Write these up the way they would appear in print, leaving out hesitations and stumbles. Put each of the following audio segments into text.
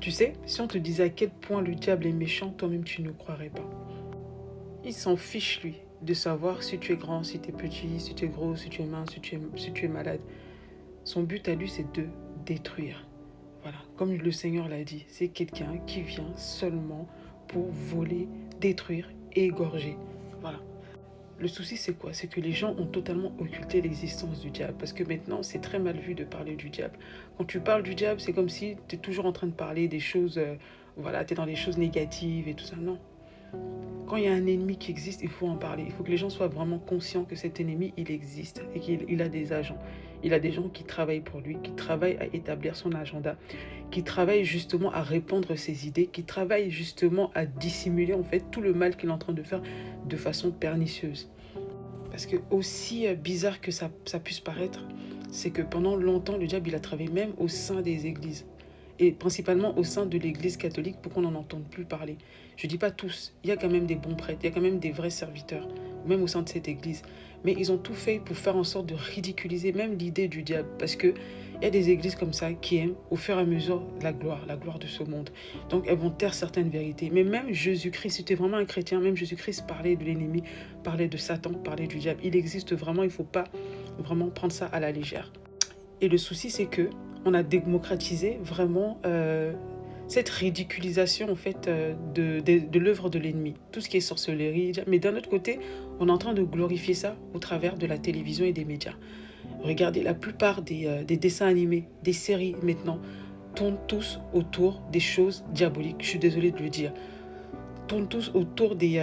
Tu sais, si on te disait à quel point le diable est méchant, toi-même tu ne croirais pas. Il s'en fiche, lui, de savoir si tu es grand, si tu es petit, si tu es gros, si tu es mince, si tu es malade. Son but à lui, c'est de détruire. Voilà, comme le Seigneur l'a dit, c'est quelqu'un qui vient seulement pour voler, détruire et égorger. Voilà. Le souci, c'est quoi? C'est que les gens ont totalement occulté l'existence du diable. Parce que maintenant, c'est très mal vu de parler du diable. Quand tu parles du diable, c'est comme si tu es toujours en train de parler des choses... voilà, tu es dans les choses négatives et tout ça. Non. Quand il y a un ennemi qui existe, il faut en parler. Il faut que les gens soient vraiment conscients que cet ennemi, il existe et qu'il a des agents. Il a des gens qui travaillent pour lui, qui travaillent à établir son agenda, qui travaillent justement à répandre ses idées, qui travaillent justement à dissimuler en fait tout le mal qu'il est en train de faire de façon pernicieuse. Parce que aussi bizarre que ça puisse paraître, c'est que pendant longtemps, le diable, il a travaillé même au sein des églises. Et principalement au sein de l'église catholique pour qu'on n'en entende plus parler. Je ne dis pas tous, il y a quand même des bons prêtres, il y a quand même des vrais serviteurs, même au sein de cette église. Mais ils ont tout fait pour faire en sorte de ridiculiser même l'idée du diable. Parce qu'il y a des églises comme ça qui aiment au fur et à mesure la gloire de ce monde. Donc elles vont taire certaines vérités. Mais même Jésus-Christ, si tu es vraiment un chrétien, même Jésus-Christ parlait de l'ennemi, parlait de Satan, parlait du diable. Il existe vraiment, il ne faut pas vraiment prendre ça à la légère. Et le souci, c'est que on a démocratisé vraiment cette ridiculisation en fait de l'œuvre de l'ennemi. Tout ce qui est sorcellerie. Mais d'un autre côté, on est en train de glorifier ça au travers de la télévision et des médias. Regardez, la plupart des dessins animés, des séries maintenant, tournent tous autour des choses diaboliques. Je suis désolée de le dire. Tournent tous autour des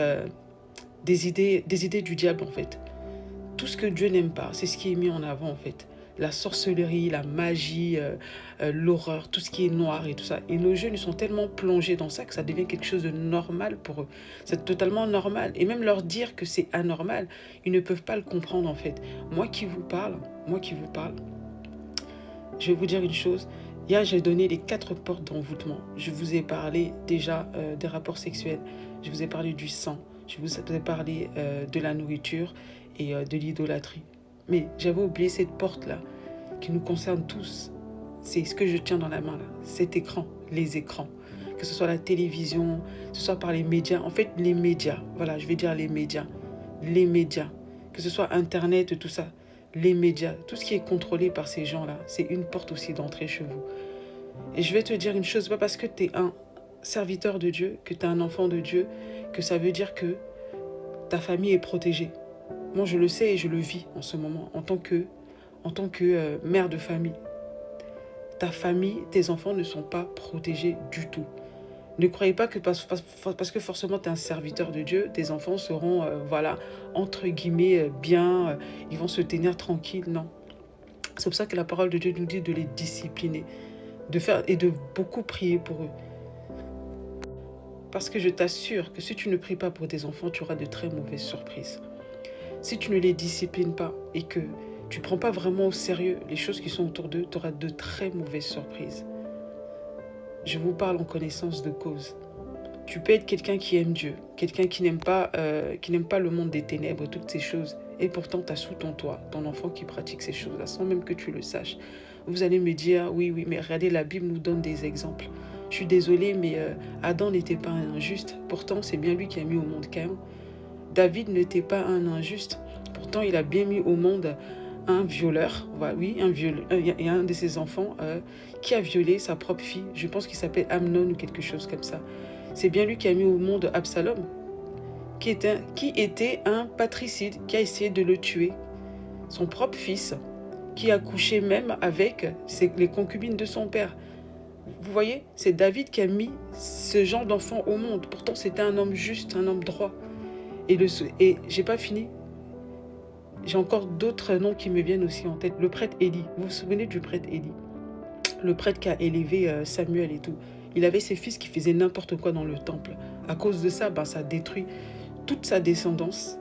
idées du diable en fait. Tout ce que Dieu n'aime pas, c'est ce qui est mis en avant en fait. La sorcellerie, la magie, l'horreur, tout ce qui est noir et tout ça. Et nos jeunes, ils sont tellement plongés dans ça que ça devient quelque chose de normal pour eux. C'est totalement normal. Et même leur dire que c'est anormal, ils ne peuvent pas le comprendre en fait. Moi qui vous parle, je vais vous dire une chose. Hier, j'ai donné les 4 portes d'envoûtement. Je vous ai parlé déjà des rapports sexuels. Je vous ai parlé du sang. Je vous ai parlé de la nourriture et de l'idolâtrie. Mais j'avais oublié cette porte-là qui nous concerne tous. C'est ce que je tiens dans la main là, cet écran, les écrans. Que ce soit la télévision, que ce soit par les médias. En fait, les médias, voilà, je vais dire les médias. Les médias, que ce soit Internet, tout ça. Les médias, tout ce qui est contrôlé par ces gens-là, c'est une porte aussi d'entrée chez vous. Et je vais te dire une chose, pas parce que tu es un serviteur de Dieu, que tu es un enfant de Dieu, que ça veut dire que ta famille est protégée. Moi, je le sais et je le vis en ce moment en tant que mère de famille. Ta famille, tes enfants ne sont pas protégés du tout. Ne croyez pas que parce que forcément tu es un serviteur de Dieu, tes enfants seront, voilà, entre guillemets, bien, ils vont se tenir tranquilles. Non. C'est pour ça que la parole de Dieu nous dit de les discipliner, de faire et de beaucoup prier pour eux. Parce que je t'assure que si tu ne pries pas pour tes enfants, tu auras de très mauvaises surprises. Si tu ne les disciplines pas et que tu ne prends pas vraiment au sérieux les choses qui sont autour d'eux, tu auras de très mauvaises surprises. Je vous parle en connaissance de cause. Tu peux être quelqu'un qui aime Dieu, quelqu'un qui n'aime pas le monde des ténèbres, toutes ces choses. Et pourtant, tu as sous ton toit ton enfant qui pratique ces choses-là, sans même que tu le saches. Vous allez me dire, oui, mais regardez, la Bible nous donne des exemples. Je suis désolée, mais Adam n'était pas un injuste. Pourtant, c'est bien lui qui a mis au monde Caïn. David n'était pas un injuste. Pourtant, il a bien mis au monde un violeur. Voilà, oui, il y a un de ses enfants qui a violé sa propre fille. Je pense qu'il s'appelle Amnon ou quelque chose comme ça. C'est bien lui qui a mis au monde Absalom, qui était un patricide, qui a essayé de le tuer. Son propre fils, qui a couché même avec les concubines de son père. Vous voyez, c'est David qui a mis ce genre d'enfant au monde. Pourtant, c'était un homme juste, un homme droit. Et j'ai pas fini. J'ai encore d'autres noms qui me viennent aussi en tête. Le prêtre Élie. Vous vous souvenez du prêtre Élie? Le prêtre qui a élevé Samuel et tout. Il avait ses fils qui faisaient n'importe quoi dans le temple. À cause de ça, ça détruit toute sa descendance.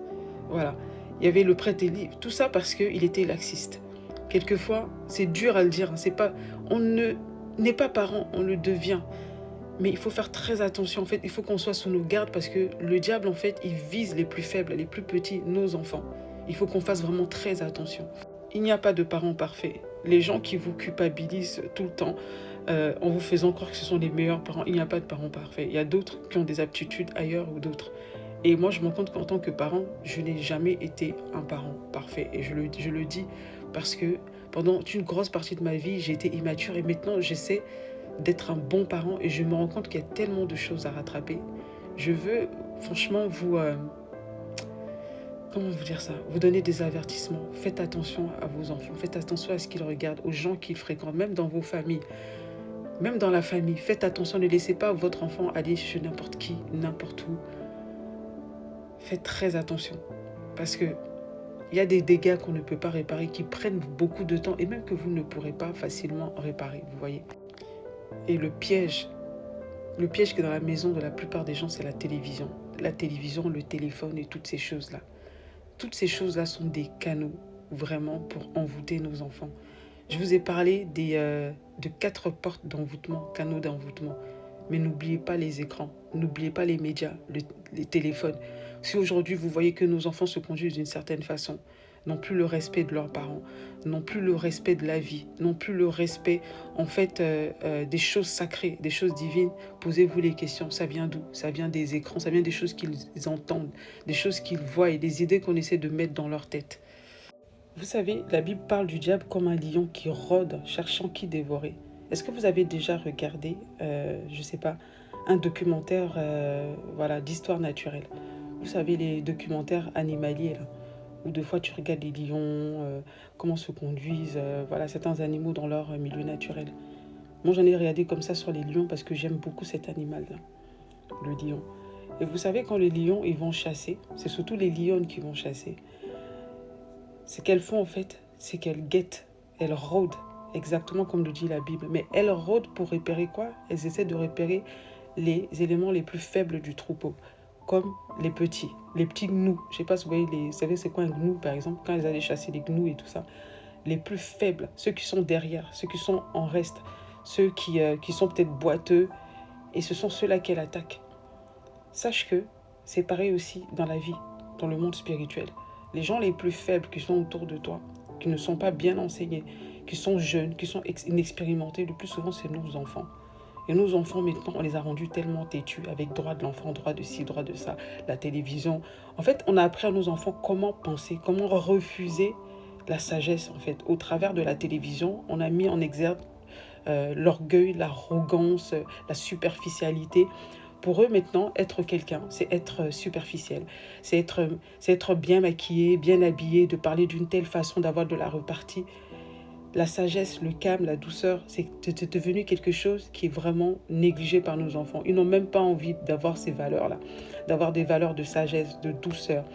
Voilà. Il y avait le prêtre Élie. Tout ça parce qu'il était laxiste. Quelquefois, c'est dur à le dire. On n'est pas parent, on le devient. Mais il faut faire très attention. En fait, il faut qu'on soit sous nos gardes parce que le diable, en fait, il vise les plus faibles, les plus petits, nos enfants. Il faut qu'on fasse vraiment très attention. Il n'y a pas de parents parfaits. Les gens qui vous culpabilisent tout le temps, en vous faisant croire que ce sont les meilleurs parents. Il n'y a pas de parents parfaits. Il y a d'autres qui ont des aptitudes ailleurs ou d'autres. Et moi, je me rends compte qu'en tant que parent, je n'ai jamais été un parent parfait. Et je le dis parce que pendant une grosse partie de ma vie, j'ai été immature et maintenant, j'essaie d'être un bon parent et je me rends compte qu'il y a tellement de choses à rattraper. Je veux franchement comment vous dire ça, vous donner des avertissements. Faites attention à vos enfants, faites attention à ce qu'ils regardent, aux gens qu'ils fréquentent, même dans vos familles. Même dans la famille, faites attention, ne laissez pas votre enfant aller chez n'importe qui, n'importe où. Faites très attention. Parce que il y a des dégâts qu'on ne peut pas réparer, qui prennent beaucoup de temps et même que vous ne pourrez pas facilement réparer, vous voyez. Et le piège qui est dans la maison de la plupart des gens, c'est la télévision. La télévision, le téléphone et toutes ces choses-là. Toutes ces choses-là sont des canaux, vraiment, pour envoûter nos enfants. Je vous ai parlé de 4 portes d'envoûtement, canaux d'envoûtement. Mais n'oubliez pas les écrans, n'oubliez pas les médias, les téléphones. Si aujourd'hui vous voyez que nos enfants se conduisent d'une certaine façon, n'ont plus le respect de leurs parents, n'ont plus le respect de la vie, n'ont plus le respect en fait des choses sacrées, des choses divines, posez-vous les questions. Ça vient d'où? Ça vient des écrans, ça vient des choses qu'ils entendent, des choses qu'ils voient et des idées qu'on essaie de mettre dans leur tête. Vous savez, la Bible parle du diable comme un lion qui rôde, cherchant qui dévorer. Est-ce que vous avez déjà regardé, je ne sais pas, un documentaire voilà, d'histoire naturelle? Vous savez, les documentaires animaliers, là, où deux fois tu regardes les lions, comment se conduisent, voilà, certains animaux dans leur milieu naturel. Moi, j'en ai regardé comme ça sur les lions parce que j'aime beaucoup cet animal-là, le lion. Et vous savez, quand les lions, ils vont chasser, c'est surtout les lionnes qui vont chasser. Ce qu'elles font en fait, c'est qu'elles guettent, elles rôdent, exactement comme le dit la Bible. Mais elles rôdent pour repérer quoi? Elles essaient de repérer les éléments les plus faibles du troupeau, comme les petits gnous. Je ne sais pas si vous savez c'est quoi un gnou par exemple, quand elles allaient chasser les gnous et tout ça. Les plus faibles, ceux qui sont derrière, ceux qui sont en reste, ceux qui sont peut-être boiteux, et ce sont ceux-là qu'elles attaquent. Sache que c'est pareil aussi dans la vie, dans le monde spirituel. Les gens les plus faibles qui sont autour de toi, qui ne sont pas bien enseignés, qui sont jeunes, qui sont inexpérimentés, le plus souvent c'est nos enfants. Et nos enfants maintenant, on les a rendus tellement têtus, avec droit de l'enfant, droit de ci, droit de ça, la télévision. En fait, on a appris à nos enfants comment penser, comment refuser la sagesse en fait. Au travers de la télévision, on a mis en exergue l'orgueil, l'arrogance, la superficialité. Pour eux maintenant, être quelqu'un, c'est être superficiel, c'est être bien maquillé, bien habillé, de parler d'une telle façon, d'avoir de la repartie. La sagesse, le calme, la douceur, c'est devenu quelque chose qui est vraiment négligé par nos enfants. Ils n'ont même pas envie d'avoir ces valeurs-là, d'avoir des valeurs de sagesse, de douceur,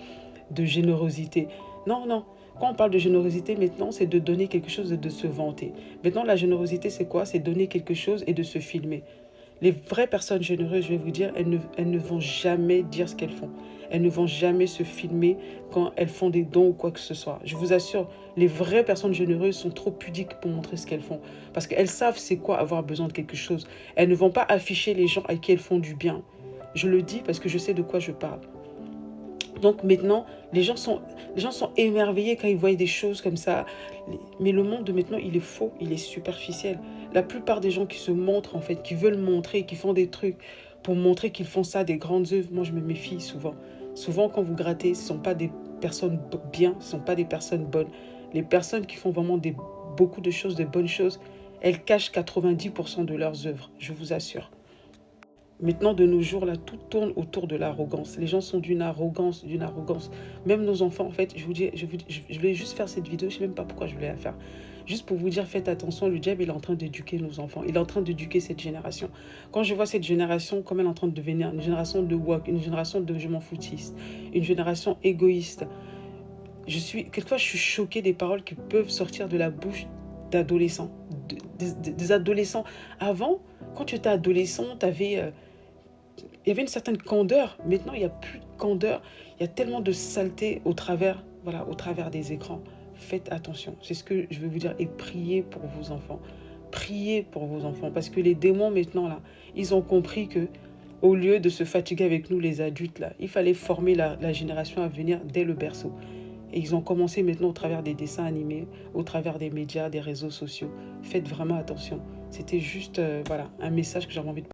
de générosité. Non, non. Quand on parle de générosité maintenant, c'est de donner quelque chose et de se vanter. Maintenant, la générosité, c'est quoi? C'est donner quelque chose et de se filmer. Les vraies personnes généreuses, je vais vous dire, elles ne vont jamais dire ce qu'elles font. Elles ne vont jamais se filmer quand elles font des dons ou quoi que ce soit. Je vous assure, les vraies personnes généreuses sont trop pudiques pour montrer ce qu'elles font. Parce qu'elles savent c'est quoi avoir besoin de quelque chose. Elles ne vont pas afficher les gens à qui elles font du bien. Je le dis parce que je sais de quoi je parle. Donc maintenant, les gens sont émerveillés quand ils voient des choses comme ça. Mais le monde de maintenant, il est faux, il est superficiel. La plupart des gens qui se montrent, en fait, qui veulent montrer, qui font des trucs pour montrer qu'ils font ça, des grandes œuvres, moi je me méfie souvent. Souvent, quand vous grattez, ce ne sont pas des personnes bien, ce ne sont pas des personnes bonnes. Les personnes qui font vraiment beaucoup de choses, de bonnes choses, elles cachent 90% de leurs œuvres, je vous assure. Maintenant, de nos jours, là, tout tourne autour de l'arrogance. Les gens sont d'une arrogance, d'une arrogance. Même nos enfants, en fait, je voulais juste faire cette vidéo, je ne sais même pas pourquoi je voulais la faire. Juste pour vous dire, faites attention, le diable, il est en train d'éduquer nos enfants. Il est en train d'éduquer cette génération. Quand je vois cette génération, comme elle est en train de devenir une génération de woke, une génération de je m'en foutiste, une génération égoïste, quelquefois, je suis choquée des paroles qui peuvent sortir de la bouche d'adolescents. Des adolescents. Avant, quand tu étais adolescent, il y avait une certaine candeur. Maintenant, il n'y a plus de candeur. Il y a tellement de saleté au travers des écrans. Faites attention. C'est ce que je veux vous dire. Et priez pour vos enfants. Priez pour vos enfants. Parce que les démons, maintenant, là, ils ont compris que au lieu de se fatiguer avec nous, les adultes, là, il fallait former la génération à venir dès le berceau. Et ils ont commencé maintenant au travers des dessins animés, au travers des médias, des réseaux sociaux. Faites vraiment attention. C'était juste voilà, un message que j'avais envie de